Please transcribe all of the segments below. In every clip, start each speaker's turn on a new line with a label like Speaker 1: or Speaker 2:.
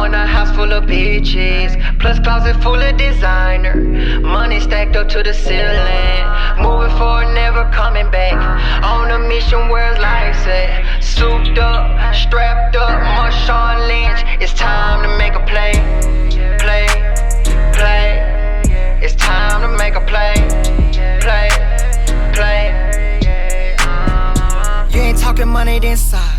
Speaker 1: want a house full of bitches, plus closet full of designer. Money stacked up to the ceiling. Moving forward, never coming back. On a mission where it's life's at. Souped up, strapped up, Marshawn Lynch. It's time to make a play. Play, play. It's time to make a play. Play, play. You ain't talking money, then silence.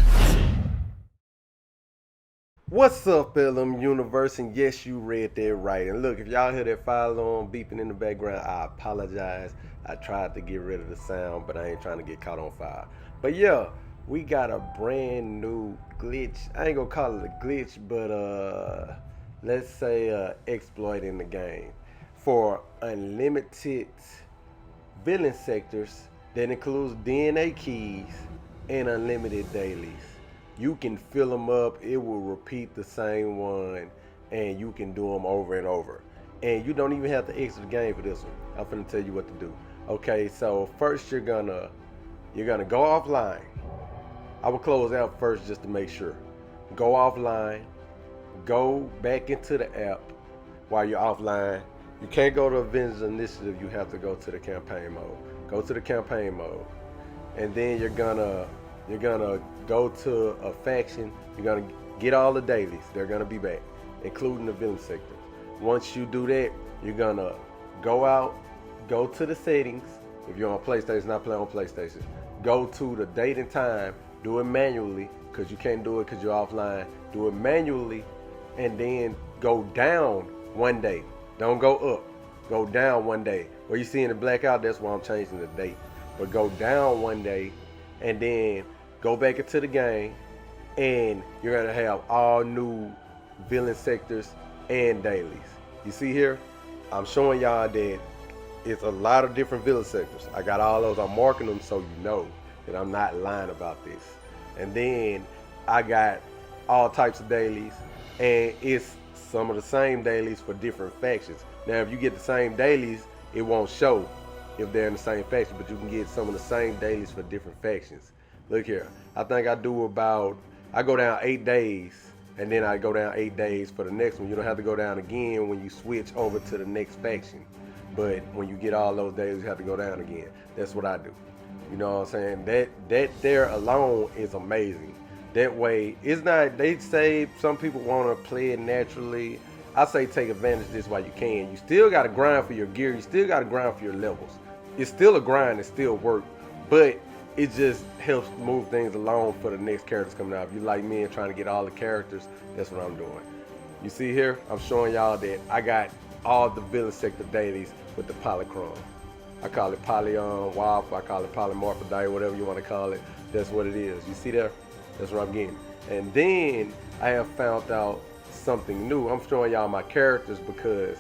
Speaker 2: What's up, LM Universe? And yes, you read that right. And look, if y'all hear that fire alarm beeping in the background, I apologize. I tried to get rid of the sound, but I ain't trying to get caught on fire. But yeah, we got a brand new glitch. I ain't gonna call it a glitch, but let's say exploit in the game for unlimited villain sectors that includes DNA keys and unlimited dailies. You can fill them up, it will repeat the same one, and you can do them over and over. And you don't even have to exit the game for this one. I'm finna tell you what to do. Okay, so first you're gonna go offline. I will close out first just to make sure. Go offline, go back into the app while you're offline. You can't go to Avengers Initiative, you have to go to the campaign mode. Go to the campaign mode, and then you're gonna go to a faction. You're gonna get all the dailies. They're gonna be back, including the villain sector. Once you do that, you're gonna go out, go to the settings. If you're on PlayStation, not playing on PlayStation, go to the date and time. Do it manually, because you can't do it because you're offline. Do it manually, and then go down one day. Don't go up. Go down one day. Where you see in the blackout, that's why I'm changing the date. But go down one day, and then go back into the game, and you're gonna have all new villain sectors and dailies. You see here, I'm showing y'all that it's a lot of different villain sectors. I got all those, I'm marking them so you know that I'm not lying about this. And then I got all types of dailies, and it's some of the same dailies for different factions. Now, if you get the same dailies, it won't show if they're in the same faction, but you can get some of the same dailies for different factions. Look here, I think I go down 8 days, and then I go down 8 days for the next one. You don't have to go down again when you switch over to the next faction. But when you get all those days, you have to go down again. That's what I do. You know what I'm saying? That there alone is amazing. That way, it's not, they say some people want to play it naturally. I say take advantage of this while you can. You still got to grind for your gear. You still got to grind for your levels. It's still a grind. It's still work. But it just helps move things along for the next characters coming out. If you like me and trying to get all the characters, that's what I'm doing. You see here, I'm showing y'all that I got all the villain sector dailies with the polychrome. I call it polymorph, I call it polymorphodite, whatever you want to call it. That's what it is. You see there? That's what I'm getting. And then I have found out something new. I'm showing y'all my characters because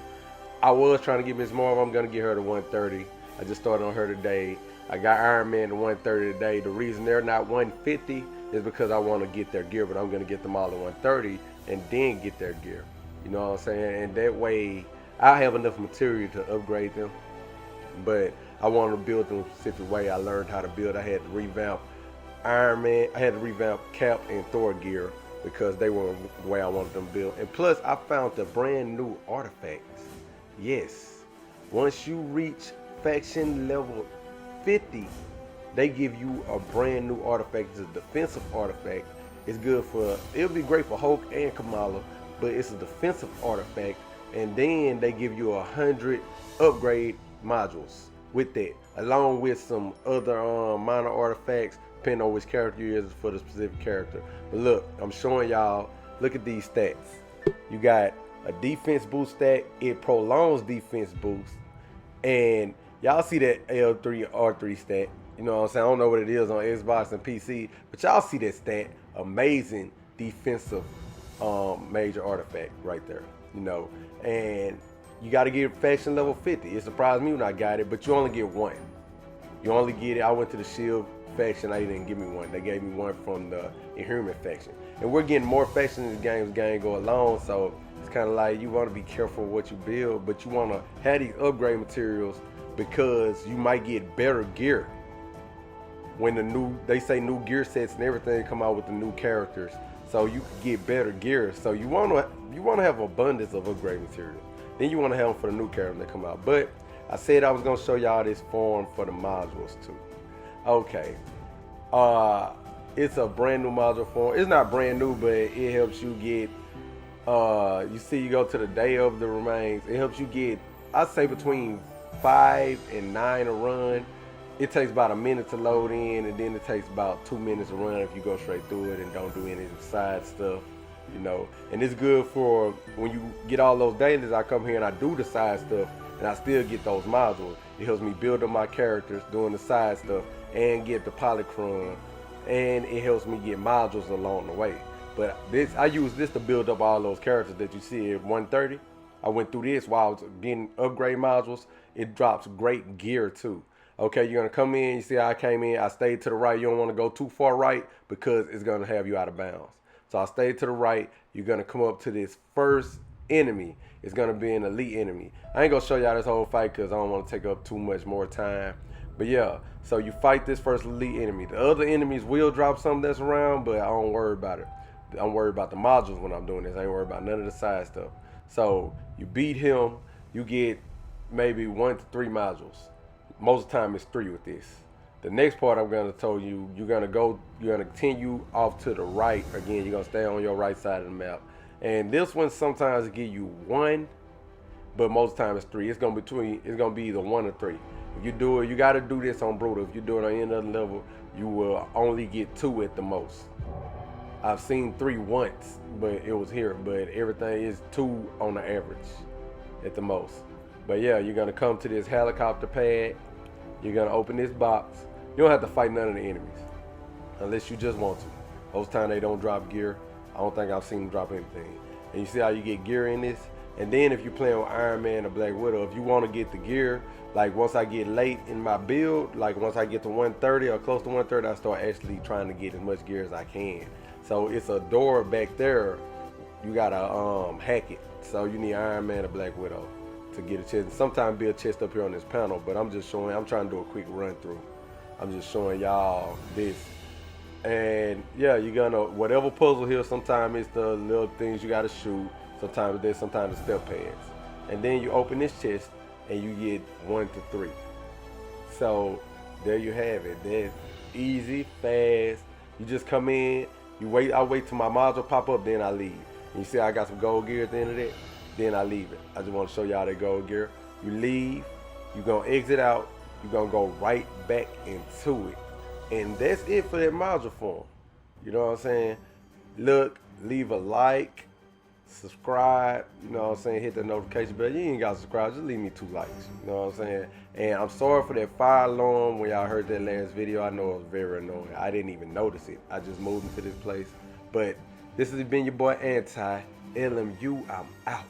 Speaker 2: I was trying to get Miss Marvel. I'm going to get her to 130. I just started on her today. I got Iron Man to 130 today. The reason they're not 150 is because I want to get their gear, but I'm going to get them all to 130 and then get their gear. You know what I'm saying? And that way I have enough material to upgrade them. But I wanted to build them a specific way. I learned how to build. I had to revamp Iron Man. I had to revamp Cap and Thor gear because they were the way I wanted them built. And plus, I found the brand new artifacts. Yes, once you reach faction level 50, they give you a brand new artifact. It's a defensive artifact. It's good for, it'll be great for Hulk and Kamala, but it's a defensive artifact. And then they give you 100 upgrade modules with that, along with some other minor artifacts, depending on which character you is for the specific character. But look, I'm showing y'all, look at these stats. You got a defense boost stat, it prolongs defense boost, and y'all see that L3 R3 stat. You know what I'm saying? I don't know what it is on Xbox and PC, but y'all see that stat. Amazing defensive major artifact right there. You know, and you got to get faction level 50. It surprised me when I got it, but you only get one. You only get it. I went to the Shield faction. They didn't give me one. They gave me one from the Inhuman faction. And we're getting more factions as the game go along, so it's kind of like you want to be careful what you build, but you want to have these upgrade materials because you might get better gear when they say new gear sets and everything come out with the new characters. So you can get better gear. So you want to you want to have abundance of upgrade materials. Then you want to have them for the new characters that come out. But I said I was gonna show y'all this form for the modules too. Okay. It's a brand new module form. It's not brand new, but it helps you get. You see, you go to the day of the remains. It helps you get, I'd say, between 5 and 9 a run. It takes about a minute to load in, and then it takes about 2 minutes to run if you go straight through it and don't do any side stuff, you know. And it's good for when you get all those dailies. I come here and I do the side stuff, and I still get those modules. It helps me build up my characters doing the side stuff and get the polycron, and it helps me get modules along the way. But this, I use this to build up all those characters that you see at 130. I went through this while I was getting upgrade modules. It drops great gear too. Okay, you're gonna come in, you see how I came in, I stayed to the right. You don't wanna go too far right because it's gonna have you out of bounds. So I stayed to the right. You're gonna come up to this first enemy. It's gonna be an elite enemy. I ain't gonna show y'all this whole fight because I don't wanna take up too much more time. But yeah, so you fight this first elite enemy. The other enemies will drop something that's around, but I don't worry about it. I'm worried about the modules when I'm doing this. I ain't worried about none of the side stuff. So you beat him, you get maybe 1 to 3 modules. Most of the time it's 3 with this. The next part I'm gonna tell you, you're gonna continue off to the right. Again, you're gonna stay on your right side of the map. And this one sometimes give you 1, but most of the time it's 3. It's gonna be either 1 or 3. If you do it, you gotta do this on brutal. If you do it on any other level, you will only get 2 at the most. I've seen 3 once, but it was here. But everything is 2 on the average at the most. But yeah, you're gonna come to this helicopter pad. You're gonna open this box. You don't have to fight none of the enemies unless you just want to. Most time they don't drop gear. I don't think I've seen them drop anything. And you see how you get gear in this? And then if you're playing with Iron Man or Black Widow, if you want to get the gear, like once I get late in my build, like once I get to 130 or close to 130, I start actually trying to get as much gear as I can. So it's a door back there. You gotta hack it. So you need Iron Man or Black Widow to get a chest. Sometimes be a chest up here on this panel, but I'm trying to do a quick run through. I'm just showing y'all this. And yeah, you're gonna, whatever puzzle here, sometimes it's the little things you gotta shoot. Sometimes it's the step pads. And then you open this chest and you get 1 to 3. So there you have it. That's easy, fast. You just come in, I wait till my module pop up, then I leave. And you see I got some gold gear at the end of that? Then I leave it. I just want to show y'all that gold gear. You leave, you're gonna exit out, you're gonna go right back into it. And that's it for that module form. You know what I'm saying? Look, leave a like, subscribe, you know what I'm saying? Hit the notification bell. You ain't got to subscribe, just leave me 2 likes. You know what I'm saying? And I'm sorry for that fire alarm when y'all heard that last video. I know it was very annoying. I didn't even notice it. I just moved into this place. But this has been your boy Anti LMU. I'm out.